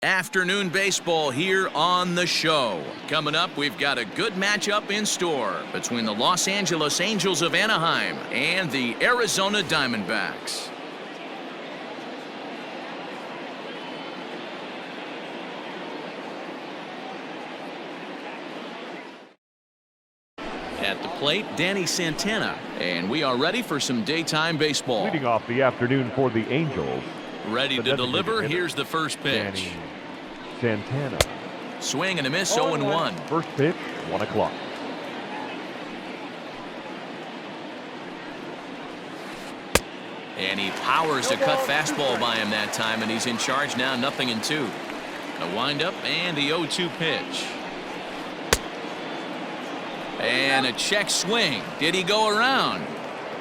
Afternoon baseball here on the show. Coming up, we've got a good matchup in store between the Los Angeles Angels of Anaheim and the Arizona Diamondbacks. At the plate, Danny Santana, and we are ready for some daytime baseball. Leading off the afternoon for the Angels. Ready to deliver. Here's the first pitch. Danny Santana. Swing and a miss, 0-1. First pitch, 1 o'clock. And he powers a cut fastball by him that time, and he's in charge now, 0-2. A windup and the 0-2 pitch. And a check swing. Did he go around?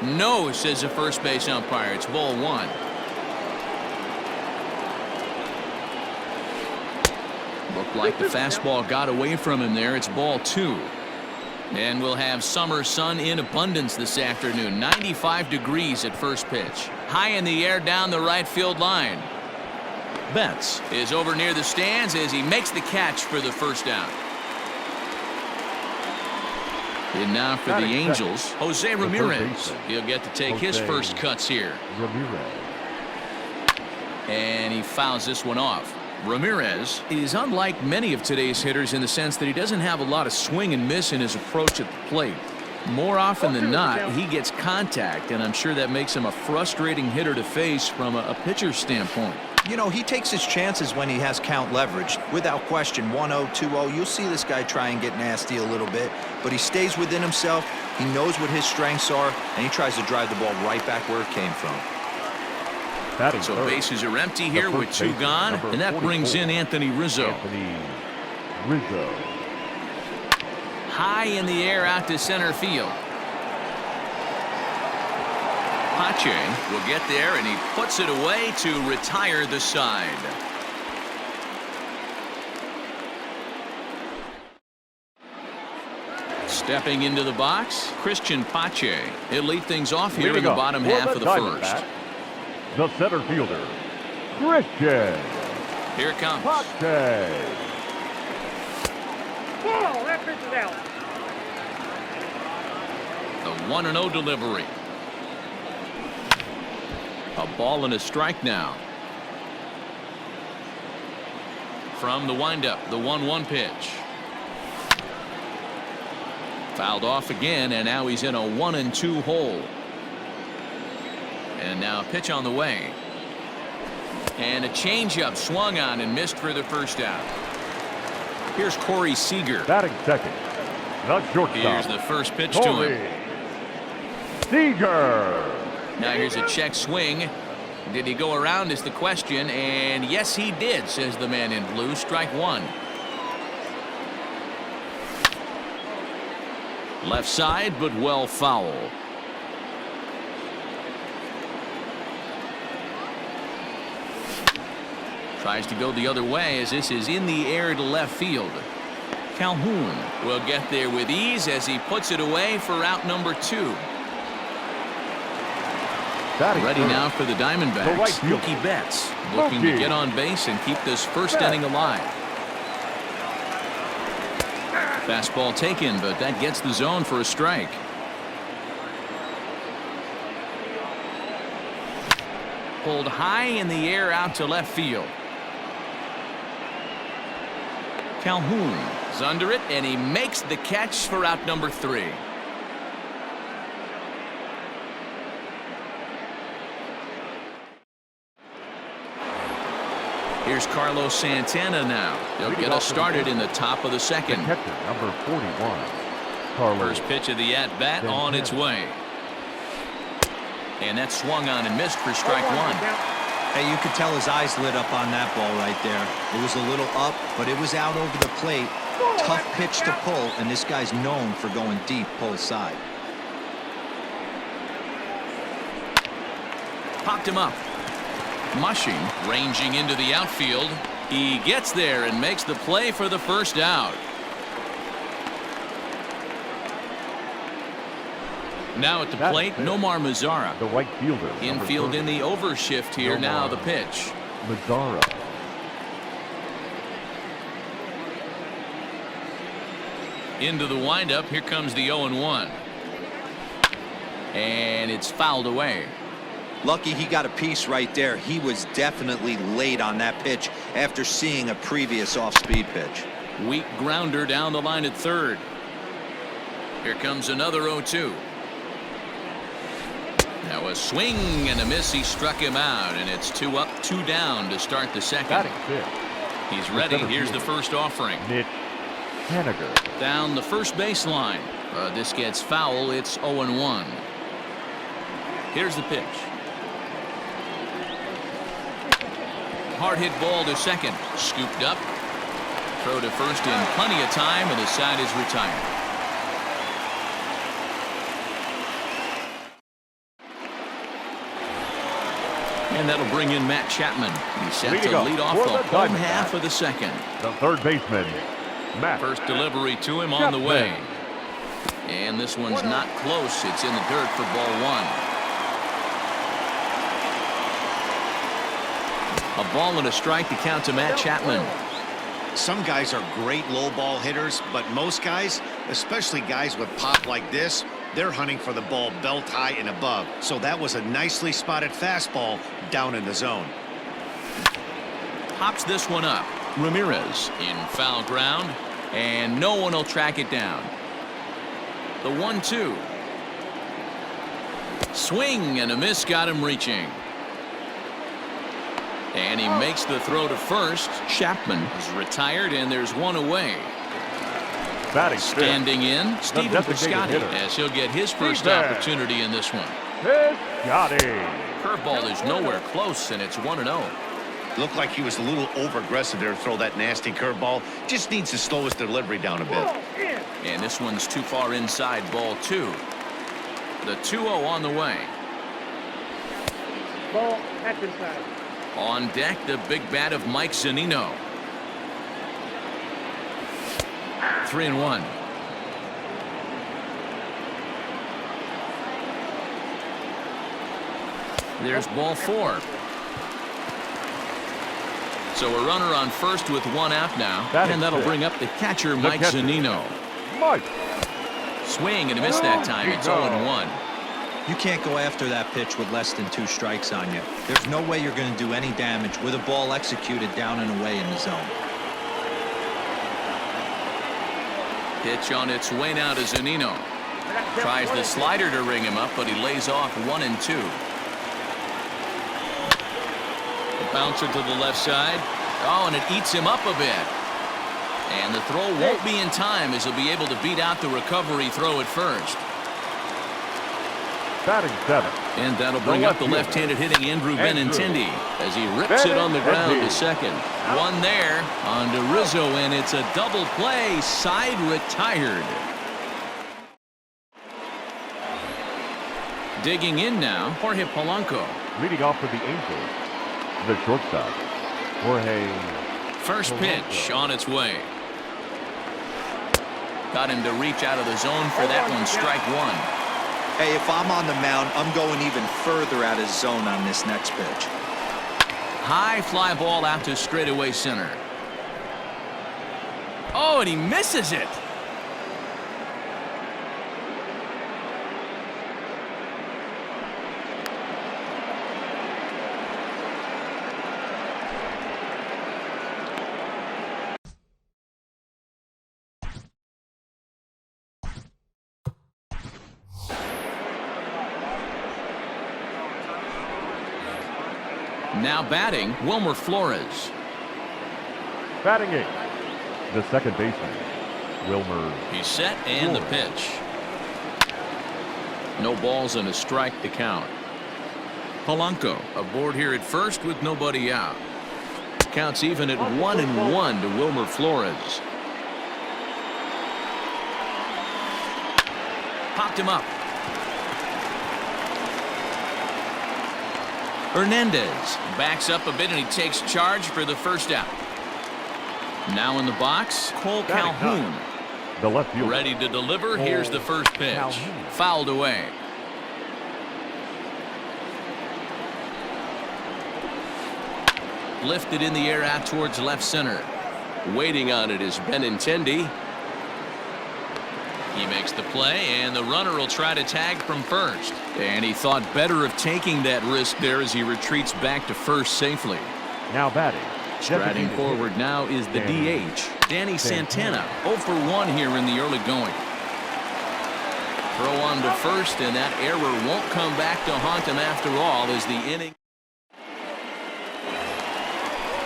No, says the first base umpire. It's ball 1. Looked like the fastball got away from him there. It's ball 2. And we'll have summer sun in abundance this afternoon. 95 degrees at first pitch. High in the air down the right field line. Betts is over near the stands as he makes the catch for the first out. And now for the Angels, Jose Ramirez. He'll get to take his first cuts here. And he fouls this one off. Ramirez is unlike many of today's hitters in the sense that he doesn't have a lot of swing and miss in his approach at the plate. More often than not, he gets contact, and I'm sure that makes him a frustrating hitter to face from a pitcher's standpoint. You know, he takes his chances when he has count leverage. Without question, 1-0, 2-0, you'll see this guy try and get nasty a little bit, but he stays within himself. He knows what his strengths are, and he tries to drive the ball right back where it came from. So bases are empty here with 2 gone, and that brings in Anthony Rizzo. High in the air out to center field. Pache will get there, and he puts it away to retire the side. Stepping into the box, Christian Pache. He'll lead things off here in the bottom half of the first. The center fielder, Christian. Here it comes. Pache. That pitch is out. The 1-0 delivery. A ball and a strike now. From the windup, the 1-1 pitch. Fouled off again, and now he's in a 1-2 hole. And now a pitch on the way. And a changeup swung on and missed for the first out. Here's Corey Seager. Batting second. The shortstop. Here's the first pitch to him. Seager. Now here's a check swing. Did he go around is the question, and yes he did, says the man in blue. Strike 1. Left side, but well foul. Tries to go the other way as this is in the air to left field. Calhoun will get there with ease as he puts it away for out number 2. Ready now for the Diamondbacks. Mookie Betts looking to get on base and keep this first inning alive. Fastball taken, but that gets the zone for a strike. Pulled high in the air out to left field. Calhoun is under it, and he makes the catch for out number 3. Here's Carlos Santana now. He'll get us started in the top of the second. Number 41. First pitch of the at-bat on its way. And that swung on and missed for strike 1. Hey, you could tell his eyes lit up on that ball right there. It was a little up, but it was out over the plate. Tough pitch to pull, and this guy's known for going deep pull side. Popped him up. Mushing, ranging into the outfield. He gets there and makes the play for the first out. Now at the plate, Nomar Mazara. The right fielder. Infield in the overshift here. Now the pitch. Mazara. Into the windup. Here comes the 0-1. And it's fouled away. Lucky he got a piece right there. He was definitely late on that pitch after seeing a previous off-speed pitch. Weak grounder down the line at third. Here comes another 0-2. Now a swing and a miss. He struck him out, and it's 2 up, 2 down to start the second. Batting fifth. He's ready. Here's the first offering. Mitch Haniger. Down the first baseline. This gets foul. It's 0-1. Here's the pitch. Hard hit ball to second. Scooped up. Throw to first in plenty of time, and the side is retired. And that'll bring in Matt Chapman. He's set to lead off the home half of the second. The third baseman, Matt. First delivery to him on the way. And this one's not close. It's in the dirt for ball 1. A ball and a strike to count to Matt Chapman. Some guys are great low ball hitters, but most guys, especially guys with pop like this, they're hunting for the ball belt high and above. So that was a nicely spotted fastball down in the zone. Pops this one up. Ramirez in foul ground, and no one will track it down. The 1-2. Swing and a miss got him reaching. And he makes the throw to first. Chapman is retired, and there's one away. Batting Standing in, Stephen Piscotty, as he'll get his first opportunity in this one. Piscotty. Curveball is nowhere close, and it's 1-0. Looked like he was a little over aggressive there to throw that nasty curveball. Just needs to slow his delivery down a bit. And this one's too far inside, ball 2. The 2-0 on the way. Ball, that's inside. On deck, the big bat of Mike Zunino. 3-1. There's ball 4. So a runner on first with 1 out now, and that'll bring up the catcher, Mike Zunino. Mike. Swing and a miss that time. It's 0-1. You can't go after that pitch with less than 2 strikes on you. There's no way you're going to do any damage with a ball executed down and away in the zone. Pitch on its way now to Zunino. Tries the slider to ring him up, but he lays off 1-2. The bouncer to the left side. Oh, and it eats him up a bit. And the throw won't be in time, as he'll be able to beat out the recovery throw at first. Batting 7. And that'll bring up the left-handed hitting Andrew Benintendi as he rips it on the ground to second. One there on to Rizzo, and it's a double play. Side retired. Digging in now, Jorge Polanco. Leading off for the Angels, the shortstop, Jorge. First pitch on its way. Got him to reach out of the zone for that one. Strike 1. Hey, if I'm on the mound, I'm going even further out of zone on this next pitch. High fly ball out to straightaway center. Oh, and he misses it. Now batting, Wilmer Flores. Batting 8. The second baseman, Wilmer. He's set, and the pitch. No balls and a strike to count. Polanco aboard here at first with nobody out. Counts even at 1-1 to Wilmer Flores. Popped him up. Hernandez backs up a bit, and he takes charge for the first out. Now in the box, Cole Calhoun. The left fielder. Ready to deliver. Here's the first pitch. Fouled away. Lifted in the air out towards left center. Waiting on it is Benintendi. He makes the play, and the runner will try to tag from first. And he thought better of taking that risk there as he retreats back to first safely. Now batting. Striding forward now is the DH, Danny Santana, 0 for 1 here in the early going. Throw on to first, and that error won't come back to haunt him after all as the inning.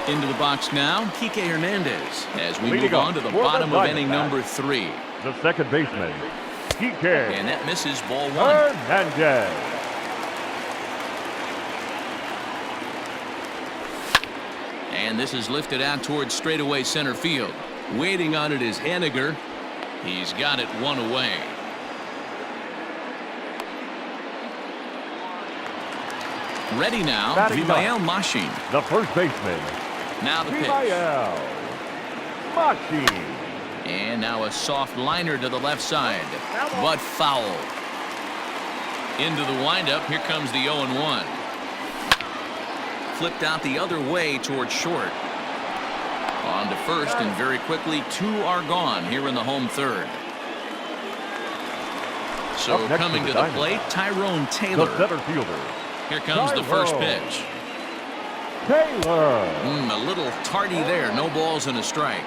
Into the box now, Kike Hernandez as we move on to the bottom of inning number 3. The second baseman, Kike. And that misses ball 1. Hernandez. And this is lifted out towards straightaway center field. Waiting on it is Henniger. He's got it 1 away. Ready now, Vimael Machine. The first baseman. Now the pitch. Vimael Machine. And now a soft liner to the left side, but foul. Into the windup, here comes the 0-1. Flipped out the other way towards short. On to first, and very quickly 2 are gone here in the home third. So coming to the plate, Tyrone Taylor. The center fielder. Here comes the first pitch. Taylor. A little tardy there. No balls and a strike.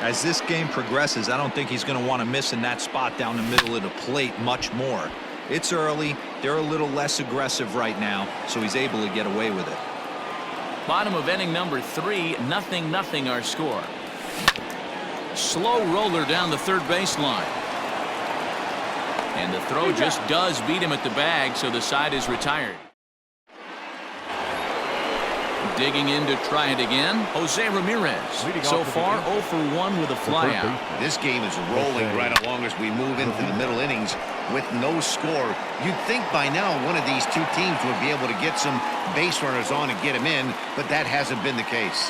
As this game progresses, I don't think he's going to want to miss in that spot down the middle of the plate much more. It's early. They're a little less aggressive right now, so he's able to get away with it. Bottom of inning number 3, 0-0 our score. Slow roller down the third baseline. And the throw just does beat him at the bag, so the side is retired. Digging in to try it again, Jose Ramirez. So far 0 for 1 with a flyout. This game is rolling right along as we move into the middle innings with no score. You'd think by now one of these two teams would be able to get some base runners on and get them in, but that hasn't been the case.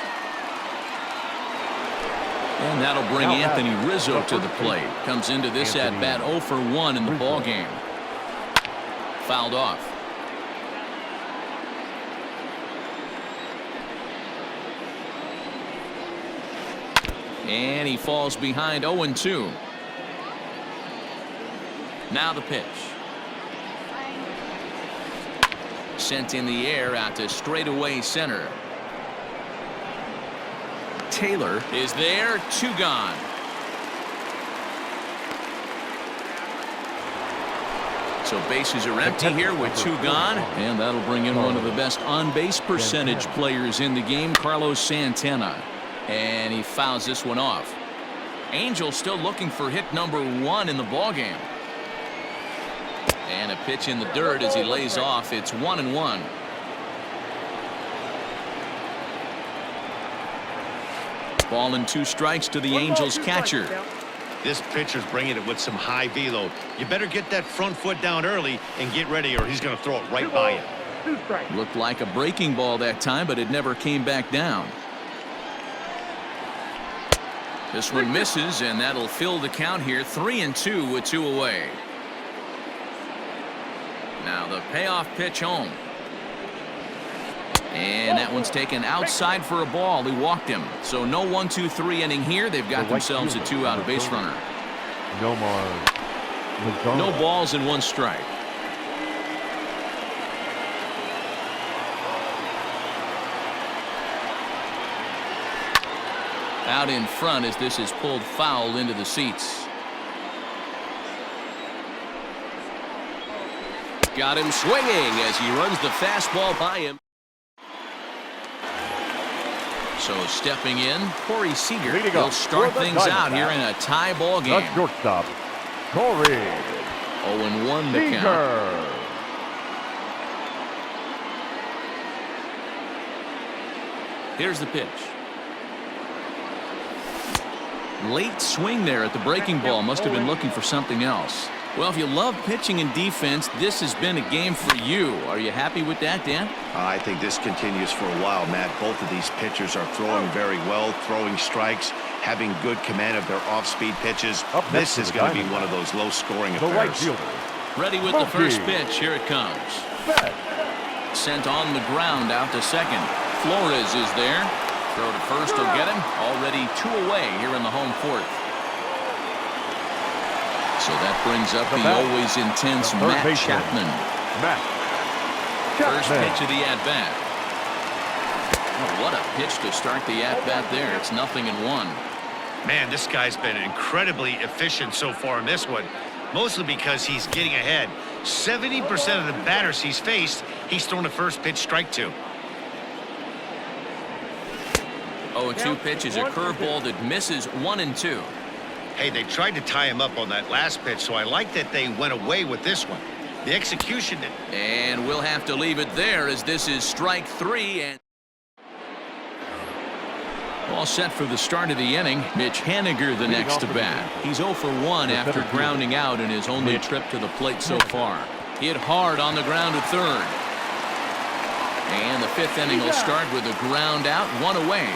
And that'll bring Anthony Rizzo to the plate. Comes into this at bat 0 for 1 in the ball game. Fouled off. And he falls behind 0-2. Now the pitch. Sent in the air out to straightaway center. Taylor is there, 2 gone. So bases are empty here with 2 gone, and that'll bring in one of the best on-base percentage players in the game, Carlos Santana. And he fouls this one off. Angel still looking for hit number 1 in the ballgame. And a pitch in the dirt as he lays off. It's 1-1. Ball and 2 strikes to the Angels catcher. This pitcher's bringing it with some high velo. You better get that front foot down early and get ready, or he's going to throw it right by you. Looked like a breaking ball that time, but it never came back down. This one misses, and that'll fill the count here. 3-2 with 2 away. Now the payoff pitch home. And that one's taken outside for a ball. He walked him. So no 1-2-3 inning here. They've got themselves a 2-out base runner. No balls and 1 strike. Out in front as this is pulled foul into the seats. Got him swinging as he runs the fastball by him. So stepping in, Corey Seager will start things out here in a tie ball game. The shortstop, Corey 0-1 to count. Here's the pitch. Late swing there at the breaking ball. Must have been looking for something else. Well, if you love pitching and defense, this has been a game for you. Are you happy with that, Dan? I think this continues for a while, Matt. Both of these pitchers are throwing very well, throwing strikes, having good command of their off-speed pitches. This is going to be one of those low-scoring affairs. Ready with the first pitch. Here it comes. Sent on the ground out to second. Flores is there. Throw to first will get him. Already 2 away here in the home 4th. So that brings up the always intense Matt Chapman. First pitch of the at-bat. Oh, what a pitch to start the at-bat there. It's 0-1. Man, this guy's been incredibly efficient so far in this one, mostly because he's getting ahead. 70% of the batters he's faced, he's thrown a first pitch strike to. 0-2 pitch is a curveball that misses 1-2. Hey, they tried to tie him up on that last pitch, so I like that they went away with this one. The execution. And we'll have to leave it there as this is strike 3. And all set for the start of the inning. Mitch Haniger the next to bat. He's 0 for 1 after grounding out in his only trip to the plate so far. Hit hard on the ground to third. And the 5th inning will start with a ground out, 1 away.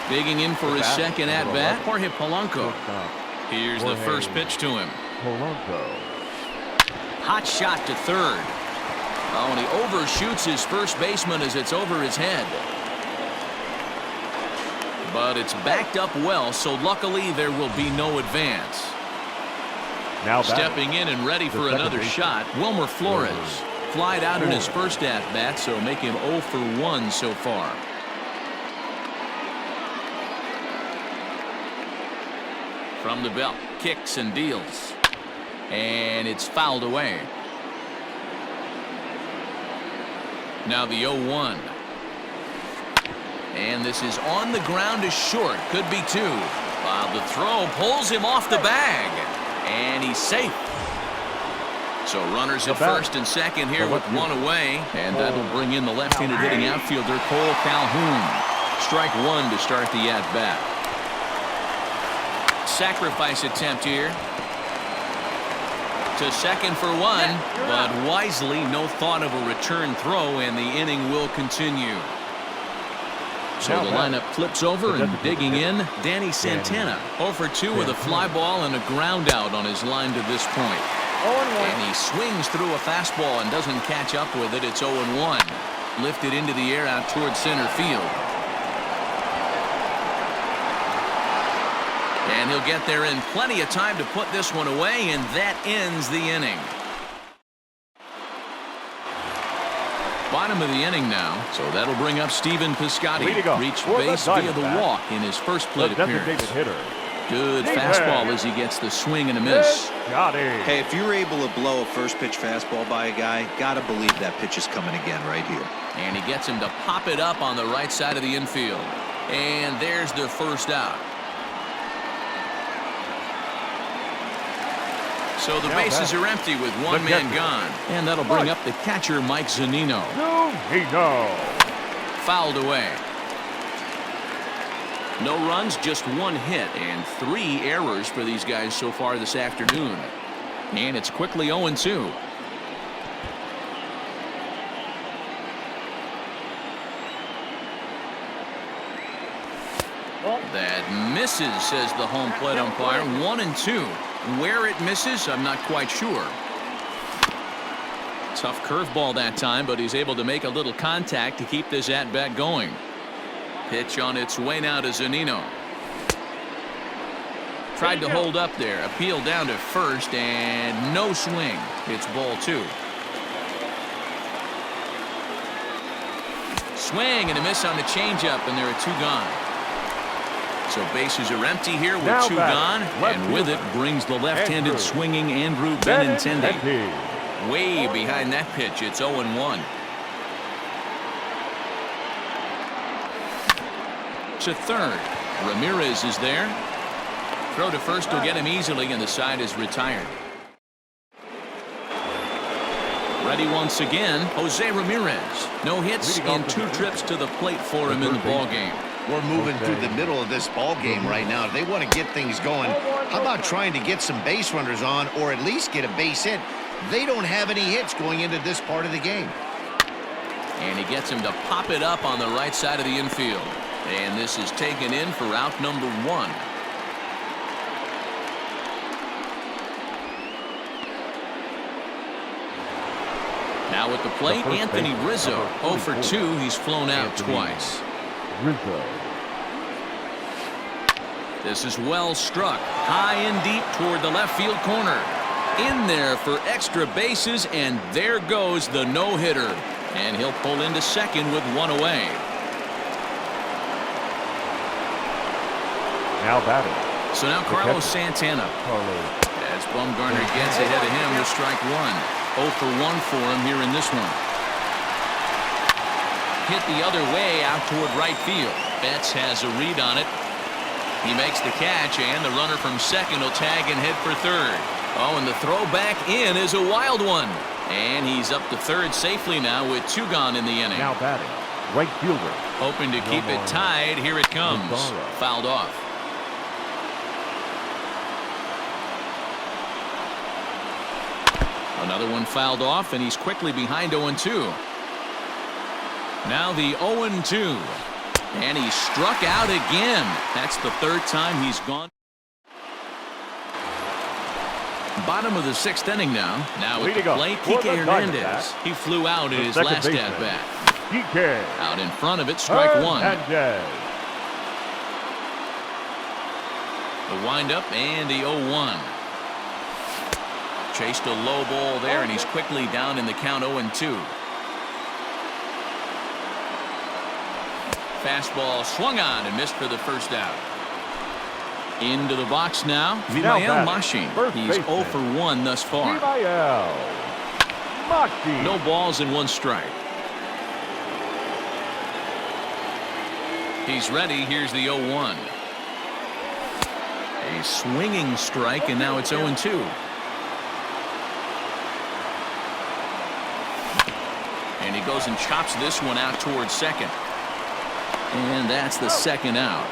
Digging in for his second at-bat, Jorge Polanco. Here's the first pitch to him. Hot shot to third. Oh, and he overshoots his first baseman as it's over his head. But it's backed up well, so luckily there will be no advance. Now stepping in and ready for another shot, Wilmer Flores. Flied out in his first at-bat, so make him 0 for 1 so far. From the belt, kicks and deals. And it's fouled away. Now the 0-1. And this is on the ground is short. Could be 2. While the throw pulls him off the bag. And he's safe. So runners at first and second here with 1 away. And that'll bring in the left-handed hitting outfielder Cole Calhoun. Strike 1 to start the at-bat. Sacrifice attempt here. To second for 1, but wisely no thought of a return throw, and the inning will continue. So the lineup flips over and digging in, Danny Santana. 0 for 2 with a fly ball and a ground out on his line to this point. And he swings through a fastball and doesn't catch up with it. It's 0-1. Lifted into the air out towards center field. And he'll get there in plenty of time to put this one away, and that ends the inning. Bottom of the inning now, so that'll bring up Stephen Piscotty. Reached base via the walk in his first plate appearance. Good fastball as he gets the swing and a miss. Hey, if you're able to blow a first pitch fastball by a guy, gotta believe that pitch is coming again right here. And he gets him to pop it up on the right side of the infield. And there's the first out. So the bases are empty with 1 man gone. And that'll bring up the catcher, Mike Zunino. Fouled away. No runs, just 1 hit, and 3 errors for these guys so far this afternoon. And it's quickly 0-2. That misses, says the home plate umpire. 1-2. Where it misses, I'm not quite sure. Tough curveball that time, but he's able to make a little contact to keep this at-bat going. Pitch on its way now to Zunino. Tried to hold up there. Appeal down to first, and no swing. It's ball 2. Swing and a miss on the changeup, and there are 2 gone. So bases are empty here with 2 gone, and with it brings the left-handed swinging Andrew Benintendi. Way behind that pitch, it's 0-1. To third, Ramirez is there. Throw to first will get him easily, and the side is retired. Ready once again, Jose Ramirez. No hits in 2 trips to the plate for him in the ballgame. We're moving through the middle of this ball game right now. They want to get things going. How about trying to get some base runners on, or at least get a base hit? They don't have any hits going into this part of the game. And he gets him to pop it up on the right side of the infield. And this is taken in for out number 1. Now at the plate, Anthony Rizzo. 0 for 2. He's flown out twice. This is well struck. High and deep toward the left field corner. In there for extra bases, and there goes the no-hitter. And he'll pull into second with one away. Now batting. So now Carlos Santana. As Bumgarner gets ahead of him with strike one. 0 for 1 for him here in this one. Hit the other way out toward right field. Betts has a read on it. He makes the catch, and the runner from second will tag and head for third. Oh, and the throw back in is a wild one. And he's up to third safely now with 2 gone in the inning. Now batting. Right fielder. Hoping to keep it tied. Here it comes. Fouled off. Another one fouled off, and he's quickly behind 0-2. Now the 0-2. And he struck out again. That's the 3rd time he's gone. Bottom of the 6th inning now. Now at the plate, Kike Hernandez. He flew out in his last at-bat. Out in front of it, strike one. The windup and the 0-1. Chased a low ball there, and he's quickly down in the count 0-2. Fastball swung on and missed for the first out. Into the box now, Vimael Machi. He's 0 for 1 thus far. No balls and 1 strike. He's ready. Here's the 0-1. A swinging strike, and now it's 0-2. And he goes and chops this one out towards second. And that's the 2nd out.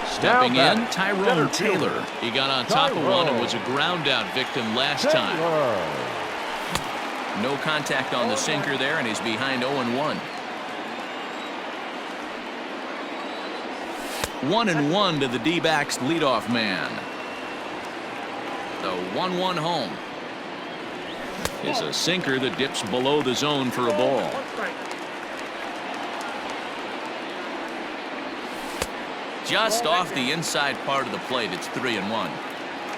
Stepping in, Tyrone Taylor. He got on top of one and was a ground out victim last time. No contact on the sinker there, and he's behind 0-1. 1-1 to the D-backs leadoff man. The 1-1 home is a sinker that dips below the zone for a ball. Just off the inside part of the plate. It's 3-1.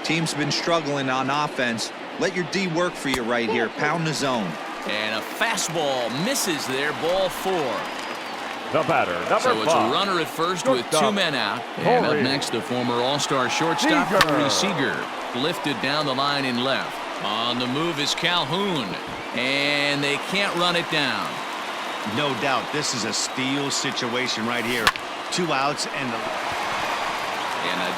Team's been struggling on offense. Let your D work for you right here. Pound the zone. And a fastball misses there. Ball 4. The batter, number 5. So it's a runner at first with 2 men out. And up next, the former All-Star shortstop, Corey Seager. Lifted down the line in left. On the move is Calhoun. And they can't run it down. No doubt, this is a steal situation right here. 2 outs and a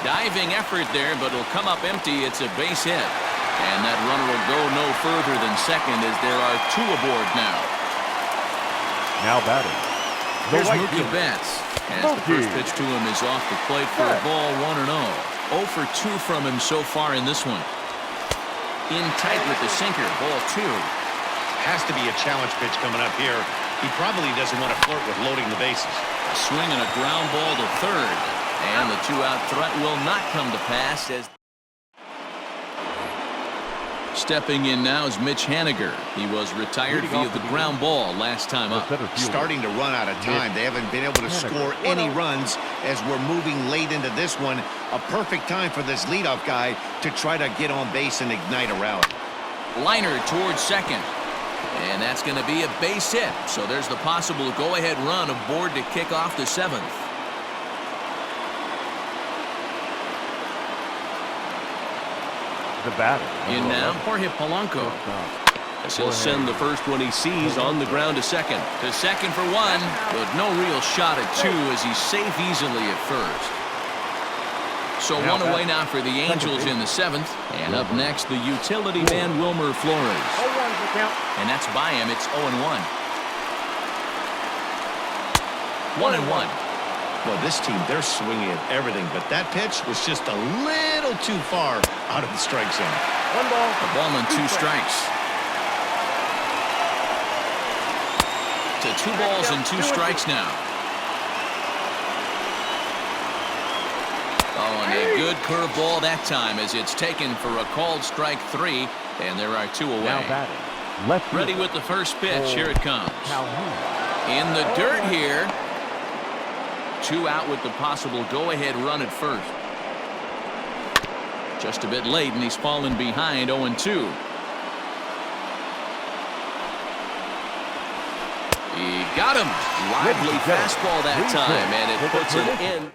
diving effort there, but it'll come up empty. It's a base hit. And that runner will go no further than second as there are 2 aboard now. Now batting. Here's Mookie Betts. As the first pitch to him is off the plate for a ball 1-0. 0 for 2 from him so far in this one. In tight with the sinker, ball 2. has to be a challenge pitch coming up here. He probably doesn't want to flirt with loading the bases. A swing and a ground ball to third. And the 2-out threat will not come to pass as stepping in now is Mitch Haniger. He was retired via the ground ball last time up. Starting to run out of time. They haven't been able to score any runs as we're moving late into this one. A perfect time for this leadoff guy to try to get on base and ignite a rally. Liner towards second. And that's going to be a base hit. So there's the possible go-ahead run aboard to kick off the 7th. The batter. In now, Jorge Polanco. As he'll send the first one he sees on the ground to second. To second for 1, but no real shot at 2 as he's safe easily at first. So 1 away now for the Angels in the 7th. And up next, the utility man Wilmer Flores. And that's by him. It's 0-1. 1-1. Well, this team, they're swinging at everything, but that pitch was just a little too far out of the strike zone. 1 ball. A ball and 2 strikes. To 2 balls and 2 strikes now. Oh, and a good curveball that time as it's taken for a called strike 3, and there are 2 away. Now batting. Left ready with the first pitch. Here it comes. In the dirt here. 2 out with the possible go-ahead run at first. Just a bit late, and he's fallen behind 0-2. He got him. Lively fastball that time, and it puts it in.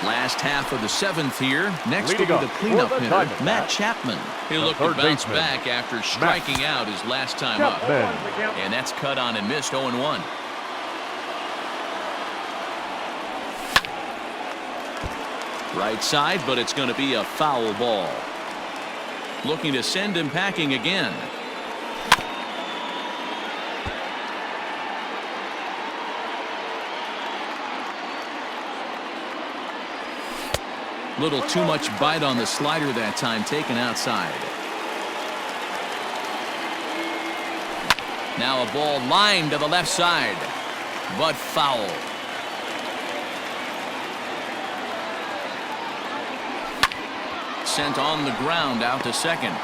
Last half of the 7th here. Next will be the cleanup hitter, Matt Chapman. He'll look to bounce back after striking out his last time up. And that's cut on and missed 0-1. Right side, but it's going to be a foul ball. Looking to send him packing again. Little too much bite on the slider that time, taken outside. Now a ball lined to the left side, but foul. Sent on the ground out to second.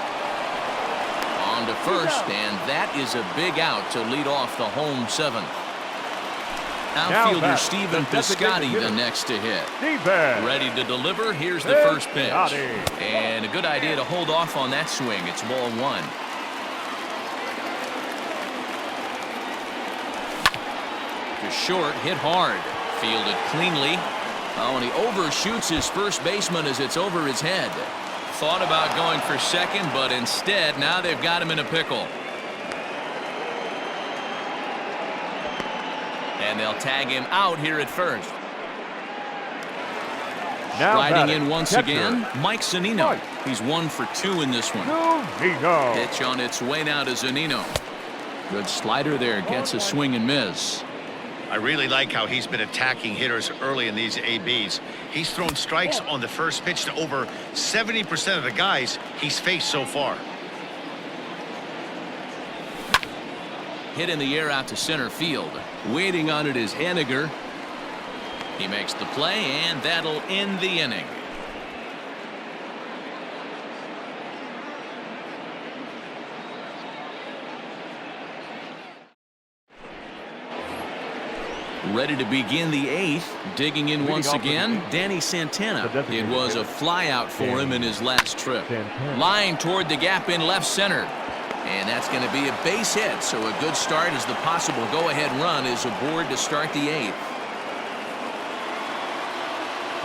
On to first, and that is a big out to lead off the home 7th. Outfielder Stephen Piscotty the next to hit. Ready to deliver. Here's the first pitch. And a good idea to hold off on that swing. It's ball 1. To short, hit hard. Fielded cleanly. Oh, and he overshoots his first baseman as it's over his head. Thought about going for second, but instead now they've got him in a pickle. And they'll tag him out here at first. Riding in once again, Mike Zunino. He's 1 for 2 in this one. Pitch on its way now to Zunino. Good slider there, gets a swing and miss. I really like how he's been attacking hitters early in these ABs. He's thrown strikes on the first pitch to over 70% of the guys he's faced so far. Hit in the air out to center field. Waiting on it is Henniger. He makes the play, and that'll end the inning. Ready to begin the 8th. Digging in once again, Danny Santana. It was a flyout for him in his last trip. Line toward the gap in left center. And that's going to be a base hit, so a good start as the possible go-ahead run is aboard to start the 8th.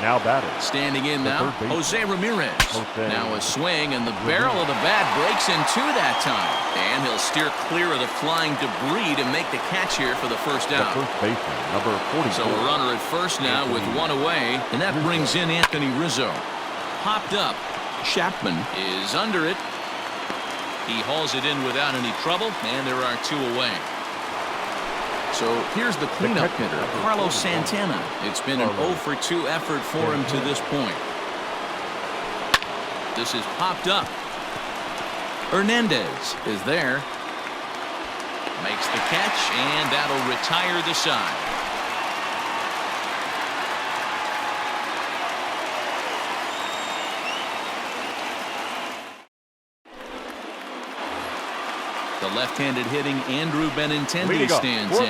Now batting. Standing in now, Jose Ramirez. Now a swing, and the barrel of the bat breaks in 2 that time. And he'll steer clear of the flying debris to make the catch here for the first out. The first baseman, number 44. So a runner at first now with 1 away, and that brings in Anthony Rizzo. Popped up. Chapman is under it. He hauls it in without any trouble, and there are 2 away. So here's the cleanup hitter, Carlos Santana. It's been an 0 for 2 effort for him to this point. This is popped up. Hernandez is there. Makes the catch, and that'll retire the side. The left-handed hitting Andrew Benintendi stands in.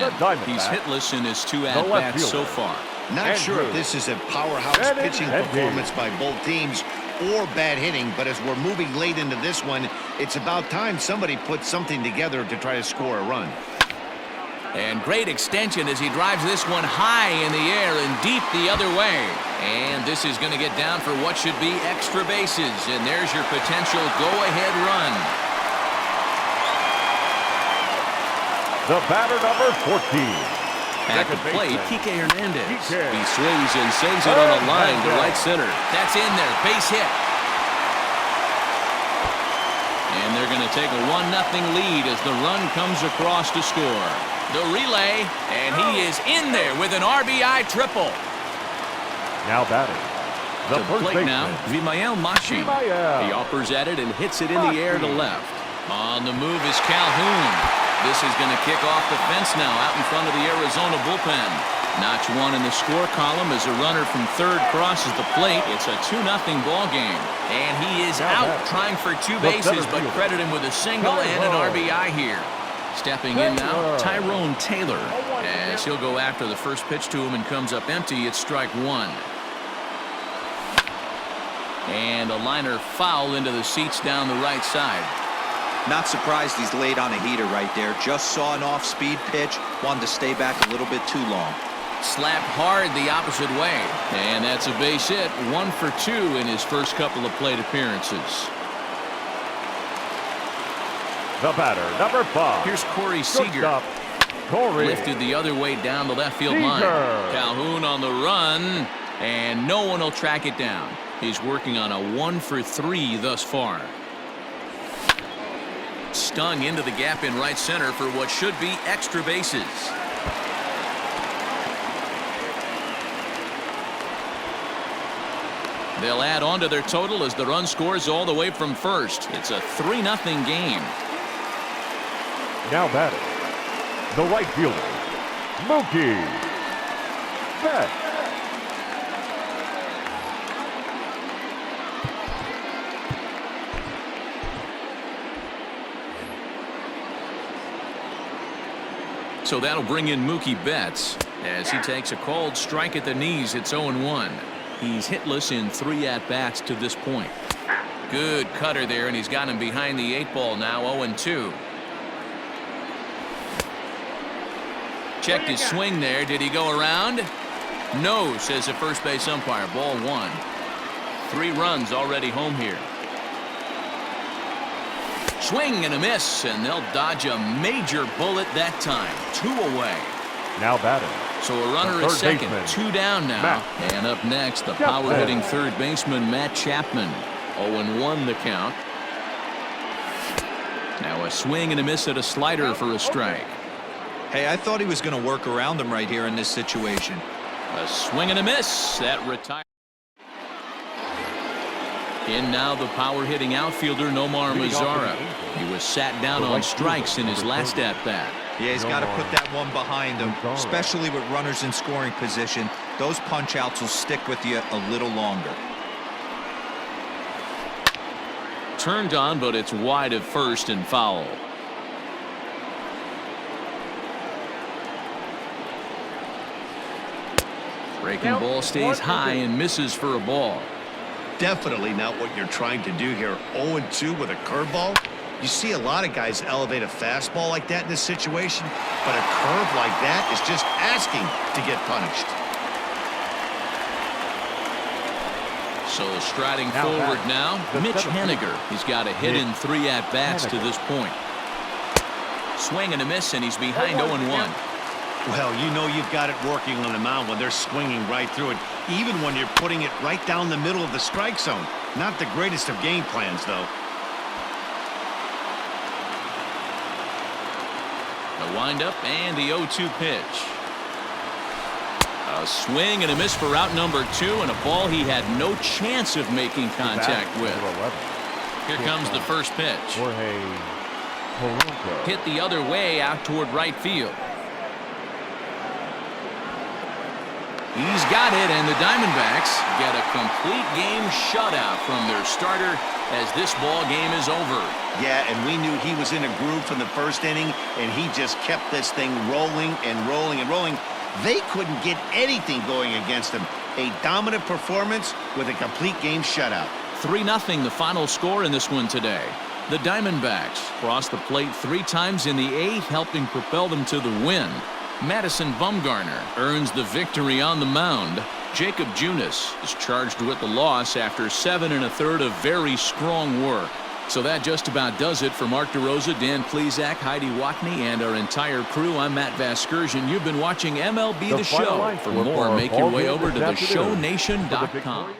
He's hitless in his 2 at-bats so far. Not sure if this is a powerhouse pitching performance by both teams or bad hitting, but as we're moving late into this one, it's about time somebody puts something together to try to score a run. And great extension as he drives this one high in the air and deep the other way. And this is going to get down for what should be extra bases. And there's your potential go-ahead run. The batter, number 14. At the plate, Kike Hernandez. He swings and sends it on a line to right center. That's in there. Base hit. And they're going to take a 1-0 lead as the run comes across to score. The relay, and he is in there with an RBI triple. Now batting. The plate now, Vimael Machi. He offers at it and hits it in the air to left. On the move is Calhoun. This is going to kick off the fence now out in front of the Arizona bullpen. Notch 1 in the score column as a runner from third crosses the plate. It's a 2-0 ball game. And he is out trying for 2 bases, but credit him with a single and an RBI here. Stepping in now, Tyrone Taylor. As he'll go after the first pitch to him and comes up empty. It's strike one. And a liner foul into the seats down the right side. Not surprised he's laid on a heater right there. Just saw an off-speed pitch. Wanted to stay back a little bit too long. Slapped hard the opposite way. And that's a base hit. 1 for 2 in his first couple of plate appearances. The batter, number 5. Here's Corey Seager. Shortstop, Corey. Lifted the other way down the left field line. Calhoun on the run. And no one will track it down. He's working on a 1 for 3 thus far. Stung into the gap in right center for what should be extra bases. They'll add on to their total as the run scores all the way from first. It's a 3-0 game. Now batting, the right fielder, Mookie Betts. So that'll bring in Mookie Betts as he takes a called strike at the knees. It's 0-1. He's hitless in 3 at-bats to this point. Good cutter there, and he's got him behind the 8 ball now. 0-2. Checked his swing there. Did he go around? No, says the first base umpire. Ball 1. 3 runs already home here. Swing and a miss, and they'll dodge a major bullet that time. 2 away. Now batting. So a runner at second, baseman, 2 down now. Matt And up next, the Chapman. power-hitting third baseman, Matt Chapman. 0-1 the count. Now a swing and a miss at a slider for a strike. Hey, I thought he was going to work around him right here in this situation. A swing and a miss. That retires. In now the power-hitting outfielder, Nomar Mazara. He was sat down on strikes in his last at-bat. Yeah, he's got to put that one behind him, especially with runners in scoring position. Those punch-outs will stick with you a little longer. Turned on, but it's wide of first and foul. Breaking ball stays high and misses for a ball. Definitely not what you're trying to do here. 0-2 with a curveball. You see a lot of guys elevate a fastball like that in this situation, but a curve like that is just asking to get punished. So striding forward now, Mitch Haniger. He's got a hit in 3 at-bats to this point. Swing and a miss, and he's behind 0-1. Well, you know you've got it working on the mound when they're swinging right through it, even when you're putting it right down the middle of the strike zone. Not the greatest of game plans, though. The windup and the 0-2 pitch. A swing and a miss for out number 2, and a ball he had no chance of making contact with. Here comes the first pitch. Hit the other way out toward right field. He's got it, and the Diamondbacks get a complete game shutout from their starter as this ball game is over. Yeah, and we knew he was in a groove from the first inning, and he just kept this thing rolling and rolling and rolling. They couldn't get anything going against him. A dominant performance with a complete game shutout. 3-0 the final score in this one today. The Diamondbacks crossed the plate 3 times in the 8th, helping propel them to the win. Madison Bumgarner earns the victory on the mound. Jacob Junis is charged with the loss after 7 1/3 of very strong work. So that just about does it for Mark DeRosa, Dan Plesac, Heidi Watney, and our entire crew. I'm Matt Vasgersian. You've been watching MLB The Show. For more, make your way over to theshownation.com.